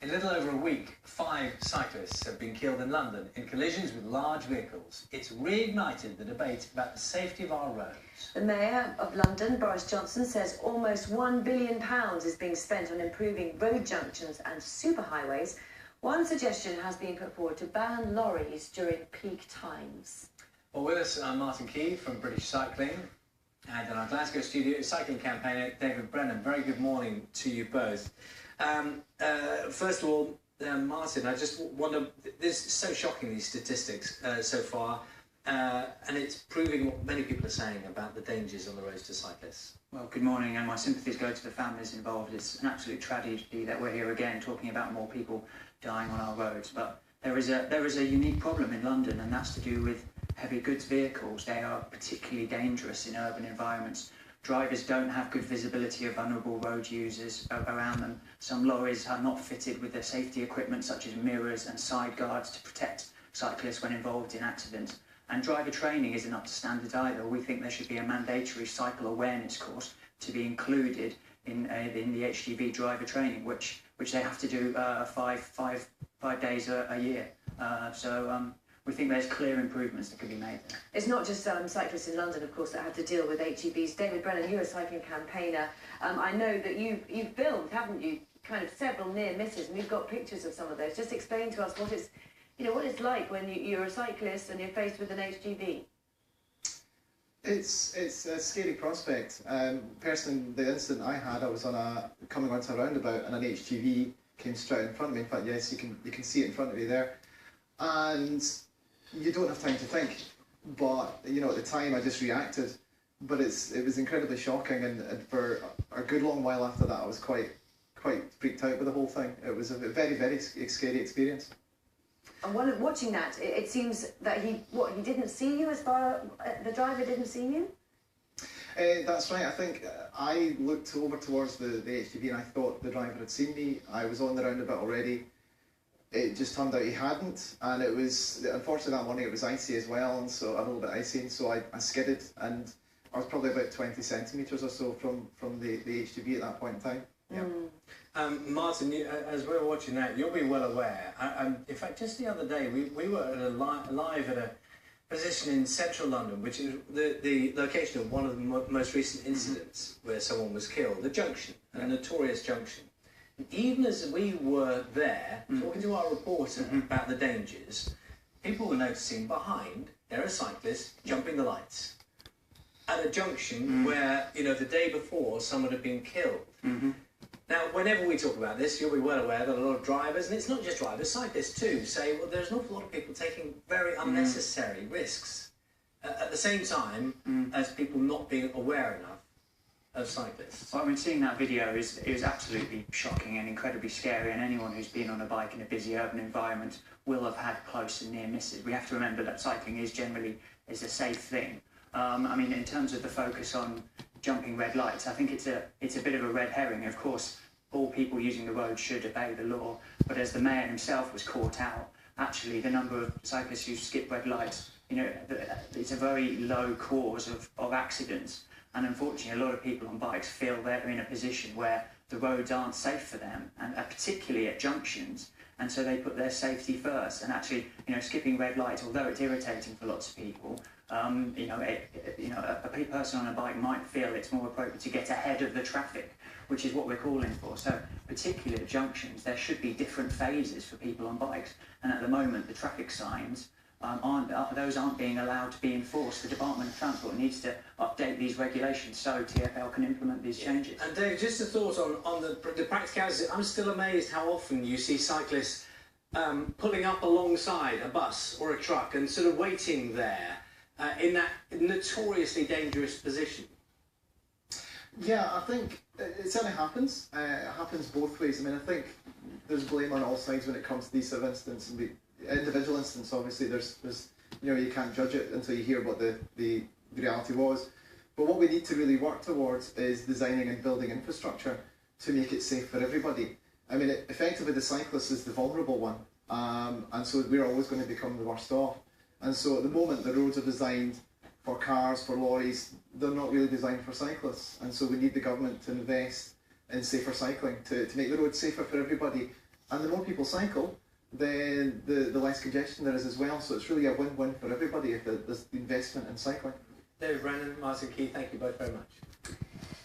In little over a week, 5 cyclists have been killed in London in collisions with large vehicles. It's reignited the debate about the safety of our roads. The Mayor of London, Boris Johnson, says almost £1 billion is being spent on improving road junctions and superhighways. One suggestion has been put forward to ban lorries during peak times. Well, with us, I'm Martin Key from British Cycling, and in our Glasgow studio, cycling campaigner David Brennan. Very good morning to you both. First of all, Martin, I just wonder, this is so shocking, these statistics so far, and it's proving what many people are saying about the dangers on the roads to cyclists. Well, good morning, and my sympathies go to the families involved. It's an absolute tragedy that we're here again talking about more people dying on our roads. But there is a unique problem in London, and that's to do with heavy goods vehicles. They are particularly dangerous in urban environments. Drivers don't have good visibility of vulnerable road users around them. Some lorries are not fitted with their safety equipment, such as mirrors and side guards, to protect cyclists when involved in accidents. And driver training isn't up to standard either. We think there should be a mandatory cycle awareness course to be included in the HGV driver training, which they have to do five days a year. We think there's clear improvements that could be made there. It's not just cyclists in London, of course, that have to deal with HGVs. David Brennan, you're a cycling campaigner. I know that you've filmed, haven't you, kind of several near misses, and we've got pictures of some of those. Just explain to us what it's like when you're a cyclist and you're faced with an HGV. It's a scary prospect. Personally, the incident I had, I was coming onto a roundabout and an HGV came straight in front of me. In fact, yes, you can see it in front of you there, and you don't have time to think. But at the time, I just reacted. But it was incredibly shocking, and for a good long while after that, I was quite freaked out with the whole thing. It was a very, very scary experience. And watching that, it seems that he didn't see you the driver didn't see you? That's right. I think I looked over towards the HGV and I thought the driver had seen me. I was on the roundabout already. It just turned out he hadn't, and it was, unfortunately that morning it was icy as well, and so a little bit icy, and so I skidded, and I was probably about 20 centimetres or so from the HGV at that point in time. Yeah. Martin, as we were watching that, you'll be well aware. In fact, just the other day, we were at live at a position in central London, which is the location of one of the most recent incidents where someone was killed, the junction, a notorious junction. And even as we were there, talking to our reporter about the dangers, people were noticing behind, there are cyclists jumping the lights at a junction where, the day before, someone had been killed. Now, whenever we talk about this, you'll be well aware that a lot of drivers, and it's not just drivers, cyclists too, say, well, there's an awful lot of people taking very unnecessary risks at the same time as people not being aware enough of cyclists. Well, I mean, seeing that video is absolutely shocking and incredibly scary, and anyone who's been on a bike in a busy urban environment will have had close and near misses. We have to remember that cycling is generally a safe thing. I mean, in terms of the focus on jumping red lights, I think it's a bit of a red herring. Of course, all people using the road should obey the law, but as the Mayor himself was caught out, actually the number of cyclists who skip red lights, it's a very low cause of accidents, and unfortunately a lot of people on bikes feel they're in a position where the roads aren't safe for them, and particularly at junctions, and so they put their safety first. And actually, skipping red lights, although it's irritating for lots of people, a person on a bike might feel it's more appropriate to get ahead of the traffic, which is what we're calling for. So, particularly at junctions, there should be different phases for people on bikes, and at the moment, the traffic signs aren't being allowed to be enforced. The Department of Transport needs to update these regulations so TfL can implement these changes. And Dave, just a thought on the practicalities. I'm still amazed how often you see cyclists pulling up alongside a bus or a truck and sort of waiting there in that notoriously dangerous position. Yeah, I think it certainly happens. It happens both ways. I mean, I think there's blame on all sides when it comes to these sort of incidents. And individual incidents, obviously, there's you can't judge it until you hear what the reality was. But what we need to really work towards is designing and building infrastructure to make it safe for everybody. I mean, effectively, the cyclist is the vulnerable one, and so we're always going to become the worst off. And so at the moment, the roads are designed for cars, for lorries. They're not really designed for cyclists, and so we need the government to invest in safer cycling to make the roads safer for everybody. And the more people cycle, then the less congestion there is as well. So it's really a win-win for everybody if there's the investment in cycling. David Brennan, Martin Key, thank you both very much.